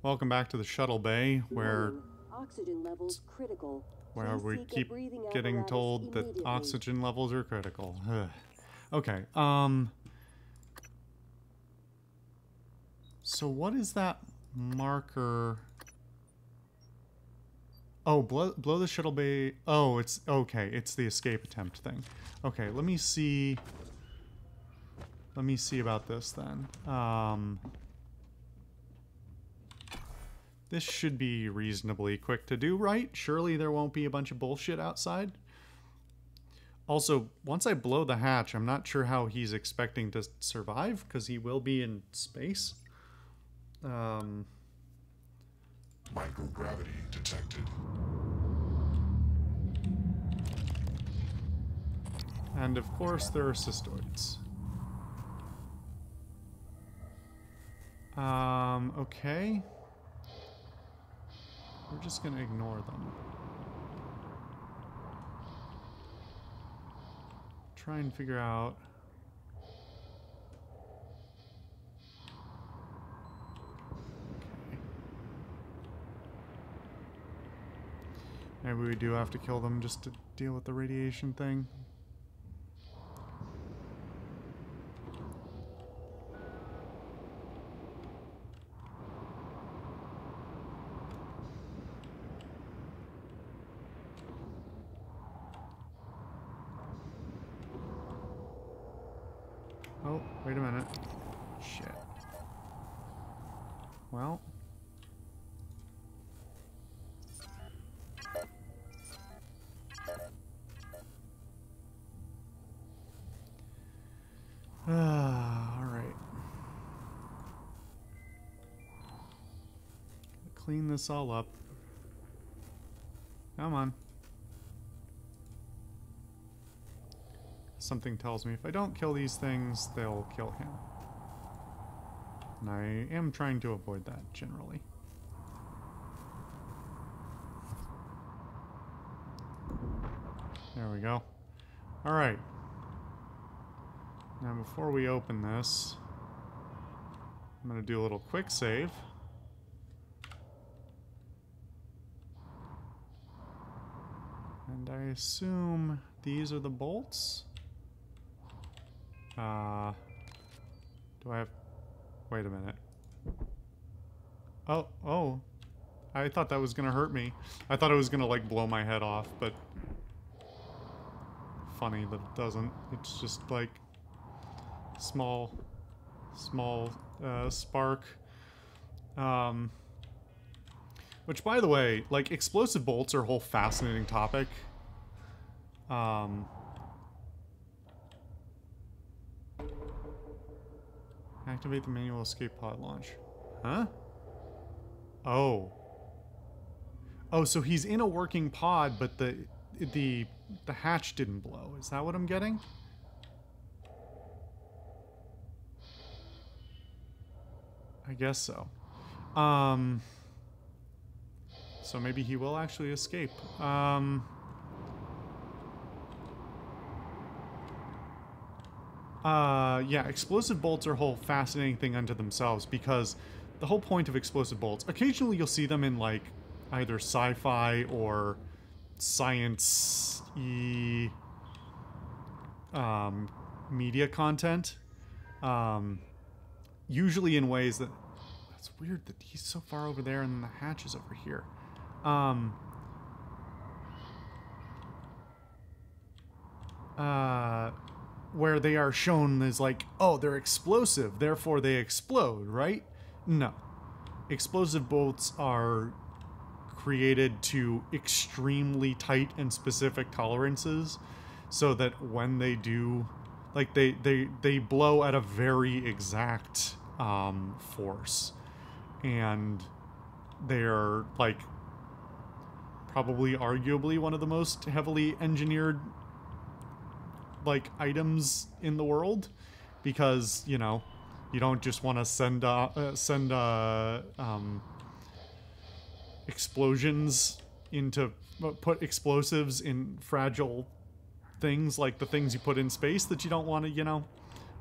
Welcome back to the shuttle bay, where Oxygen levels critical. we Please seek a keep breathing getting apparatus told that immediately. oxygen levels are critical. Ugh. Okay, so what is that marker? Oh, blow the shuttle bay. Oh, it's okay. It's the escape attempt thing. Okay, let me see. Let me see about this then. This should be reasonably quick to do, right? Surely there won't be a bunch of bullshit outside. Also, once I blow the hatch, I'm not sure how he's expecting to survive, because he will be in space. Microgravity detected. And of course there are cystoids. Okay. We're just gonna ignore them. Try and figure out... Okay. Maybe we do have to kill them just to deal with the radiation thing. Oh, wait a minute. Shit. Well. Alright. Clean this all up. Come on. Something tells me if I don't kill these things, they'll kill him. And I am trying to avoid that, generally. There we go. Alright. Now before we open this, I'm going to do a little quick save. And I assume these are the bolts? Do I have... Wait a minute. Oh. I thought that was gonna hurt me. I thought it was gonna, like, blow my head off, but... Funny that it doesn't. It's just, like... Small spark. Which, by the way, like, explosive bolts are a whole fascinating topic. Activate the manual escape pod launch. Huh? Oh. Oh, so he's in a working pod, but the hatch didn't blow. Is that what I'm getting? I guess so. So maybe he will actually escape. Yeah, explosive bolts are a whole fascinating thing unto themselves, because the whole point of explosive bolts, occasionally you'll see them in, like, either sci-fi or science-y media content. Usually in ways that... That's weird that he's so far over there and the hatch is over here. Where they are shown as like, oh, they're explosive, therefore they explode, right? No. Explosive bolts are created to extremely tight and specific tolerances, so that when they do, like, they blow at a very exact force, and they're, like, probably arguably one of the most heavily engineered, like, items in the world, because, you know, you don't just want to send explosions into... put explosives in fragile things like the things you put in space that you don't want to, you know,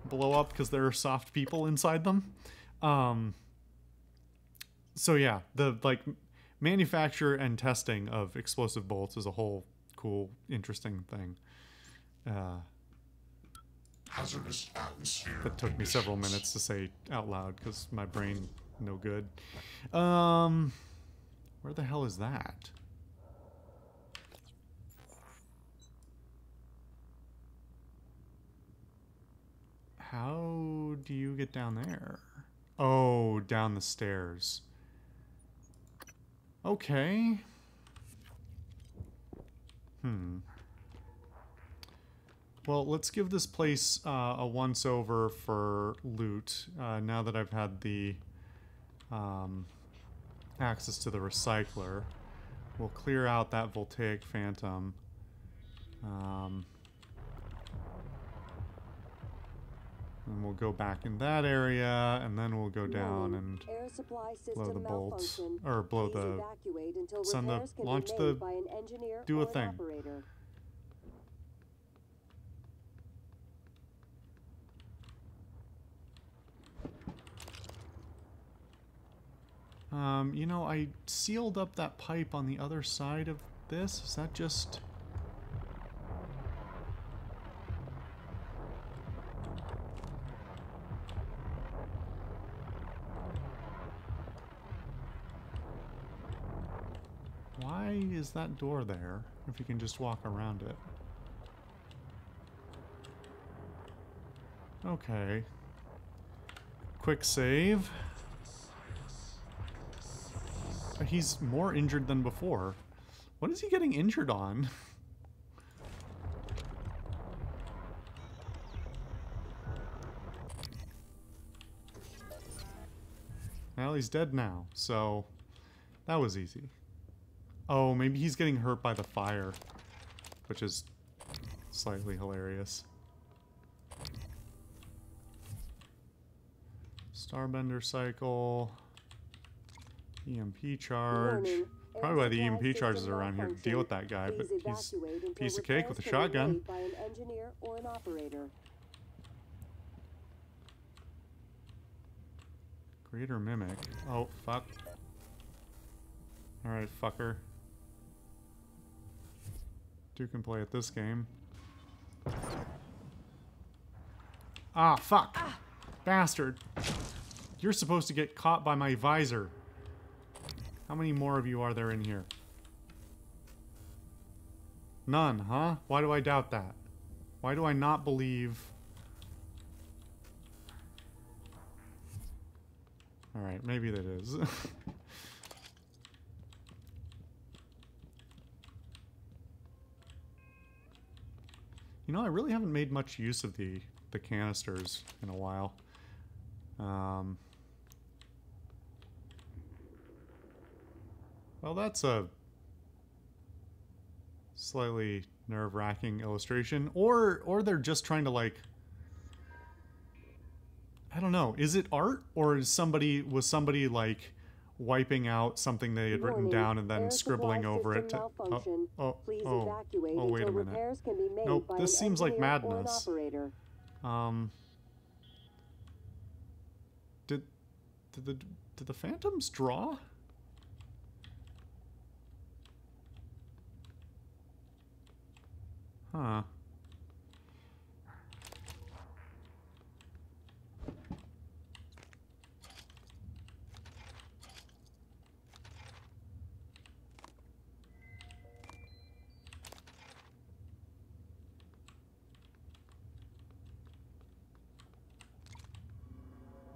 blow up because there are soft people inside them. So yeah, the like manufacture and testing of explosive bolts is a whole cool, interesting thing. Hazardous atmosphere. That took me several minutes to say out loud because my brain no good. Where the hell is that? How do you get down there? Oh, down the stairs. Okay. Well, let's give this place a once-over for loot, now that I've had the access to the recycler. We'll clear out that voltaic phantom. And we'll go back in that area, and then we'll go down and Air supply blow system the bolts. malfunction. Or blow Please the... evacuate until send the... repairs can be launch made the... by an engineer do or a an thing. operator. You know, I sealed up that pipe on the other side of this. Is that just... Why is that door there, if you can just walk around it? Okay. Quick save. He's more injured than before. What is he getting injured on? Well, he's dead now, so that was easy. Oh, maybe he's getting hurt by the fire, which is slightly hilarious. Starbender cycle. EMP charge. Warning, Probably why the air EMP supply charges system are around here to deal with that guy, but Please he's evacuate a until piece of cake with a repairs can be shotgun. made by an engineer or an operator. Greater Mimic. Oh, fuck. Alright, fucker. Duke can play at this game. Ah, fuck! Bastard! You're supposed to get caught by my visor. How many more of you are there in here? None, huh? Why do I doubt that? Why do I not believe... Alright, maybe that is. You know, I really haven't made much use of the canisters in a while. Well, that's a slightly nerve-wracking illustration. Or they're just trying to, like... I don't know. Is it art? Or was somebody, like, wiping out something they had written down and then Air scribbling supply over it system to... malfunction. Please evacuate wait a until minute. repairs can be made Nope, by this an seems like engineer or an madness. operator. Did the phantoms draw? Huh.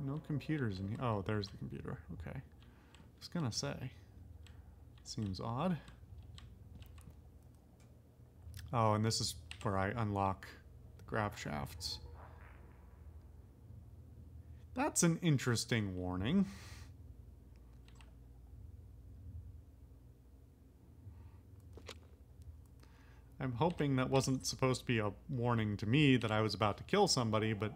No computers in here. Oh, there's the computer. Okay. I was gonna say. Seems odd. Oh, and this is where I unlock the grab shafts. That's an interesting warning. I'm hoping that wasn't supposed to be a warning to me that I was about to kill somebody, but...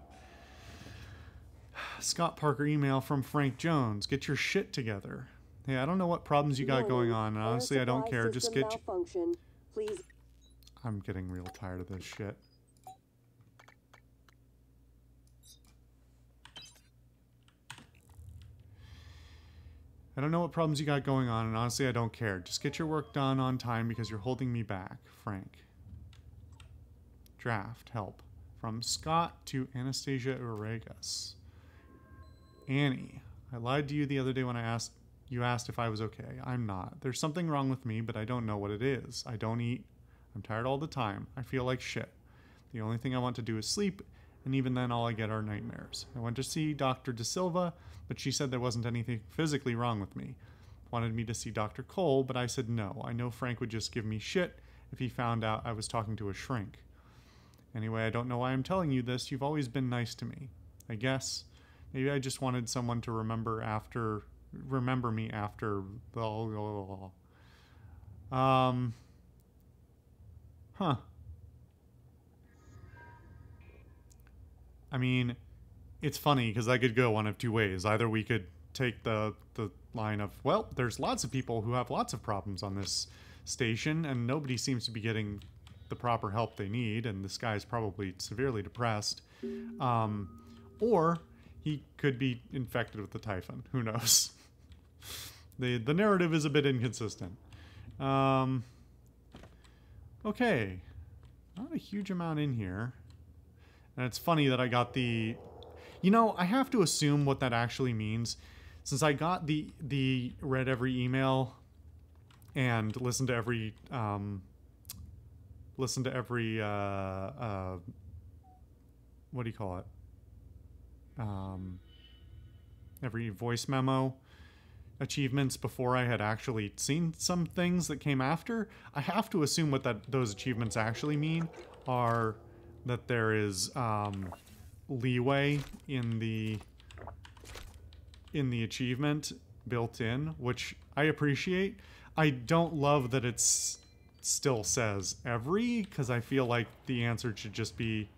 Scott Parker email from Frank Jones. Get your shit together. Hey, I don't know what problems you got going on, and honestly, I don't care. Just get... Please. I'm getting real tired of this shit. I don't know what problems you got going on, and honestly, I don't care. Just get your work done on time because you're holding me back. Frank. Draft. Help. From Scott to Anastasia Uregas. Annie. I lied to you the other day when you asked if I was okay. I'm not. There's something wrong with me, but I don't know what it is. I don't eat. I'm tired all the time. I feel like shit. The only thing I want to do is sleep, and even then all I get are nightmares. I went to see Dr. De Silva, but she said there wasn't anything physically wrong with me. Wanted me to see Dr. Cole, but I said no. I know Frank would just give me shit if he found out I was talking to a shrink. Anyway, I don't know why I'm telling you this. You've always been nice to me. I guess. Maybe I just wanted someone to remember me after the... Huh. I mean, it's funny because I could go one of two ways. Either we could take the line of, well, there's lots of people who have lots of problems on this station and nobody seems to be getting the proper help they need, and this guy's probably severely depressed. Or he could be infected with the typhon. Who knows? The narrative is a bit inconsistent. Okay. Not a huge amount in here. And it's funny that I got the... You know, I have to assume what that actually means. Since I got the read every email and listened to every... what do you call it? Every voice memo achievements before I had actually seen some things that came after. I have to assume what those achievements actually mean are that there is leeway in the achievement built in, which I appreciate. I don't love that it's still says every, because I feel like the answer should just be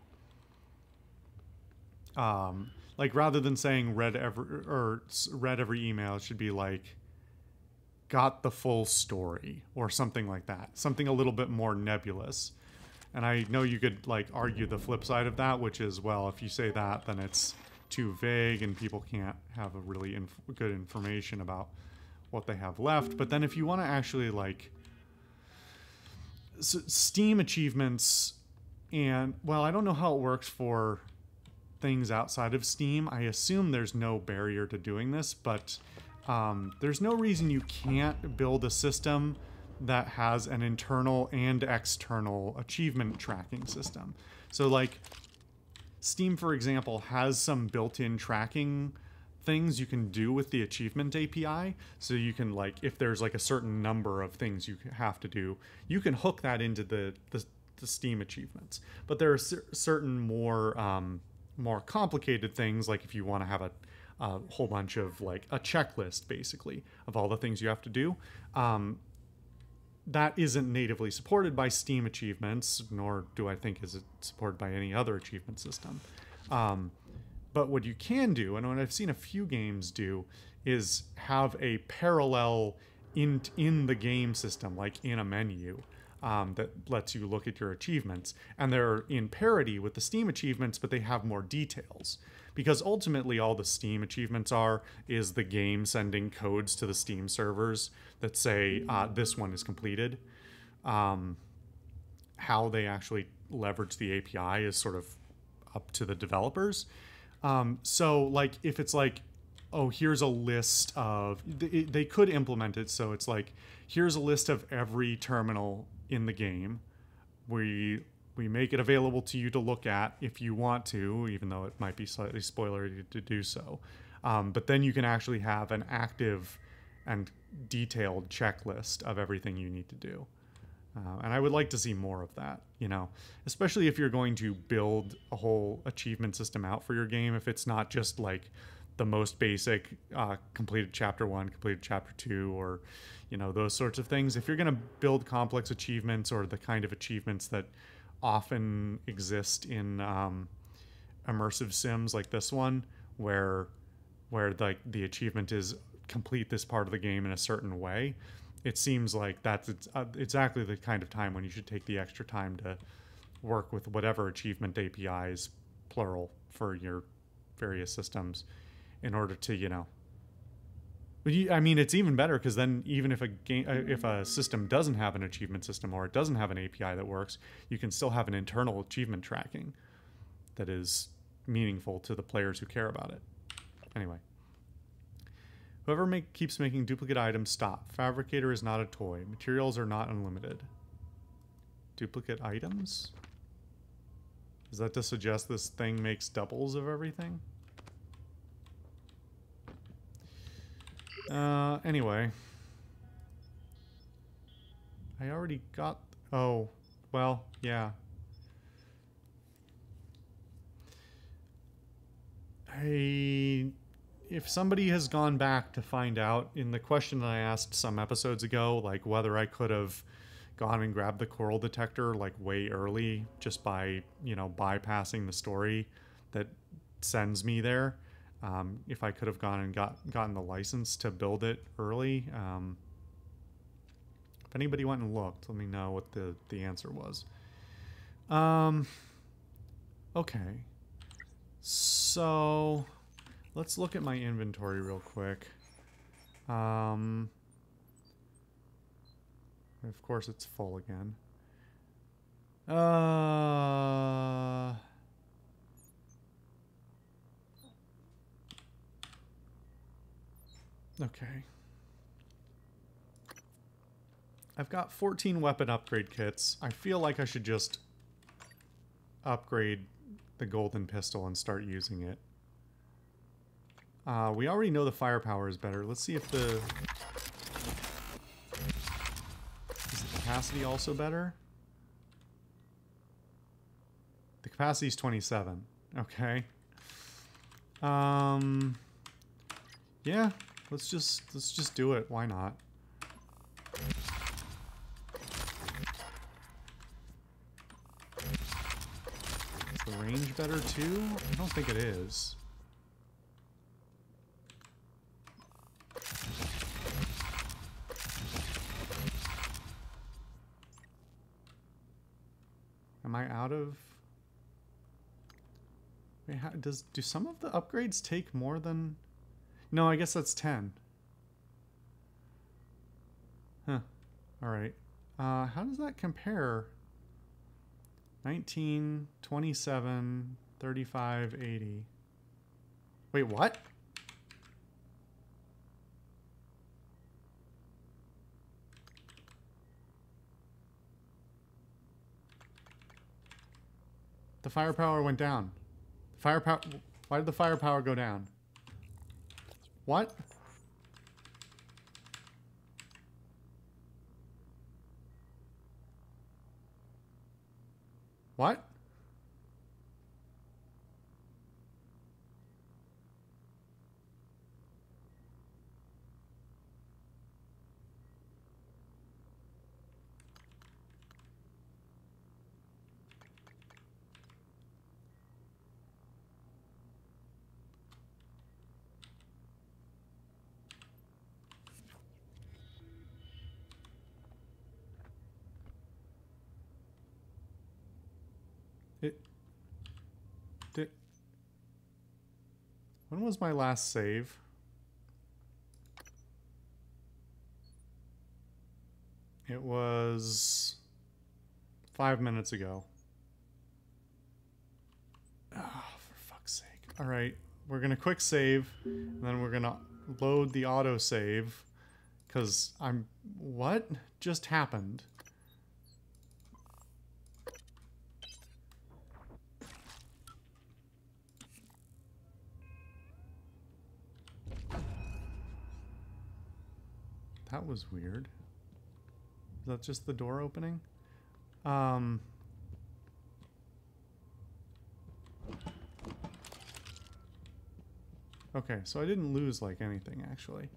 like, rather than saying read every email, it should be like got the full story or something like that. Something a little bit more nebulous. And I know you could like argue the flip side of that, which is, well, if you say that, then it's too vague and people can't have a really good information about what they have left. But then if you want to actually like Steam achievements, and well, I don't know how it works for things outside of Steam. I assume there's no barrier to doing this, but there's no reason you can't build a system that has an internal and external achievement tracking system. So like Steam, for example, has some built-in tracking things you can do with the achievement API. So you can, like, if there's like a certain number of things you have to do, you can hook that into the Steam achievements. But there are certain more complicated things, like if you want to have a whole bunch of, like, a checklist basically of all the things you have to do, that isn't natively supported by Steam achievements, nor do I think is it supported by any other achievement system. But what you can do, and what I've seen a few games do, is have a parallel in the game system, like in a menu, that lets you look at your achievements. And they're in parity with the Steam achievements, but they have more details. Because ultimately all the Steam achievements is the game sending codes to the Steam servers that say, this one is completed. How they actually leverage the API is sort of up to the developers. So, like, if it's like, oh, here's a list of... They could implement it so it's like, here's a list of every terminal in the game. We make it available to you to look at if you want to, even though it might be slightly spoilery to do so. But then you can actually have an active and detailed checklist of everything you need to do. And I would like to see more of that, you know, especially if you're going to build a whole achievement system out for your game. If it's not just like the most basic completed chapter 1, completed chapter 2, or, you know, those sorts of things. If you're going to build complex achievements, or the kind of achievements that often exist in immersive sims like this one, where like the achievement is complete this part of the game in a certain way, it seems like that's exactly the kind of time when you should take the extra time to work with whatever achievement APIs, plural, for your various systems, in order to, you know, I mean, it's even better because then even if if a system doesn't have an achievement system or it doesn't have an API that works, you can still have an internal achievement tracking that is meaningful to the players who care about it. Anyway. Whoever keeps making duplicate items, stop. Fabricator is not a toy. Materials are not unlimited. Duplicate items? Is that to suggest this thing makes doubles of everything? Anyway. I already got... Oh, well, yeah. If somebody has gone back to find out, in the question that I asked some episodes ago, like whether I could have gone and grabbed the coral detector like way early just by, you know, bypassing the story that sends me there, if I could have gone and gotten the license to build it early, if anybody went and looked, let me know what the answer was. Okay. So... let's look at my inventory real quick. Of course it's full again. Okay. I've got 14 weapon upgrade kits. I feel like I should just upgrade the golden pistol and start using it. We already know the firepower is better. Let's see if is the capacity also better? The capacity is 27. Okay. Yeah, let's just do it. Why not? Is the range better too? I don't think it is. Am I out of... Wait, do some of the upgrades take more than... No, I guess that's 10. Huh. Alright. How does that compare? 19, 27, 35, 80. Wait, what? The firepower went down. Firepower... Why did the firepower go down? What? What? When was my last save? It was 5 minutes ago. Ah, for fuck's sake. Alright, we're gonna quick save, and then we're gonna load the autosave, because what just happened? That was weird. Is that just the door opening? Okay, so I didn't lose like anything actually.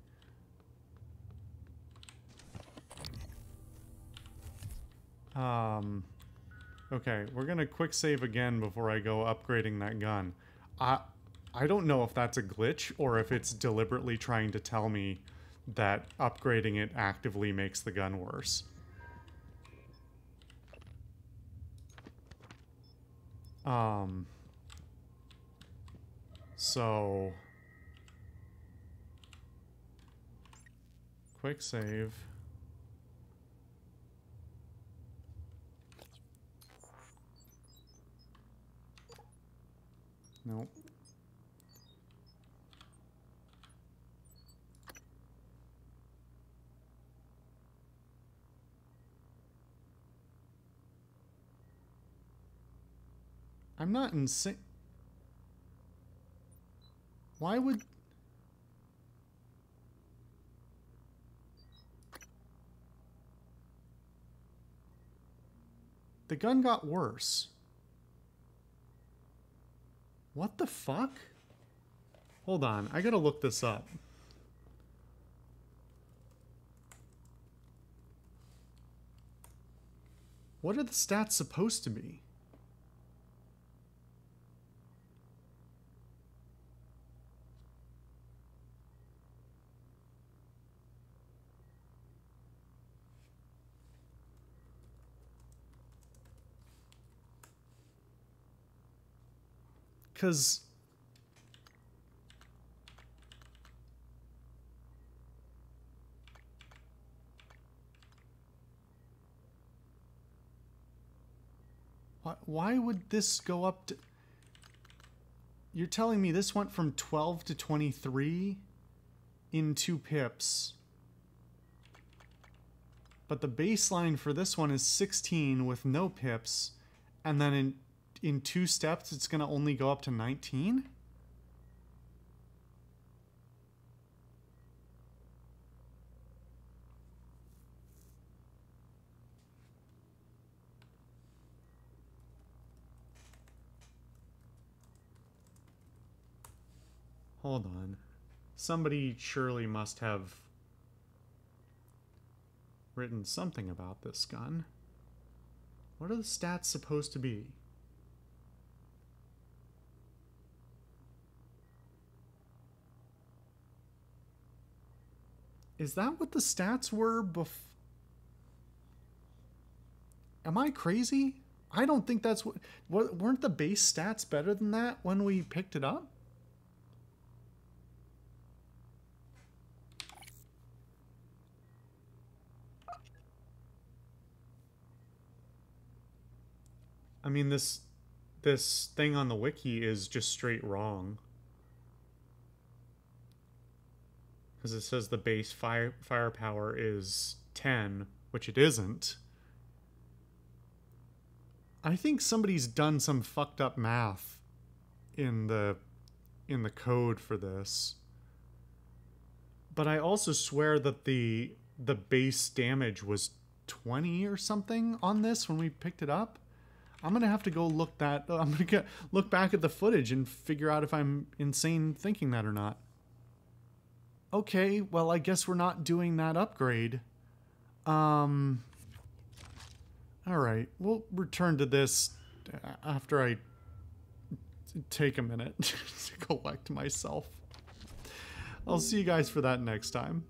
Okay, we're gonna quick save again before I go upgrading that gun. I don't know if that's a glitch or if it's deliberately trying to tell me that upgrading it actively makes the gun worse. So... Quick save. Nope. I'm not insane. Why would... The gun got worse. What the fuck? Hold on, I gotta look this up. What are the stats supposed to be? Because why would this go up to... You're telling me this went from 12 to 23 in 2 pips. But the baseline for this one is 16 with no pips. And then in 2 steps, it's going to only go up to 19? Hold on. Somebody surely must have written something about this gun. What are the stats supposed to be? Is that what the stats were Am I crazy? I don't think that's what... Weren't the base stats better than that when we picked it up? I mean, this thing on the wiki is just straight wrong. Because it says the base firepower is 10, which it isn't. I think somebody's done some fucked up math in the code for this. But I also swear that the base damage was 20 or something on this when we picked it up. I'm gonna have to go look that. I'm gonna look back at the footage and figure out if I'm insane thinking that or not. Okay, well, I guess we're not doing that upgrade. Alright, we'll return to this after I take a minute to collect myself. I'll see you guys for that next time.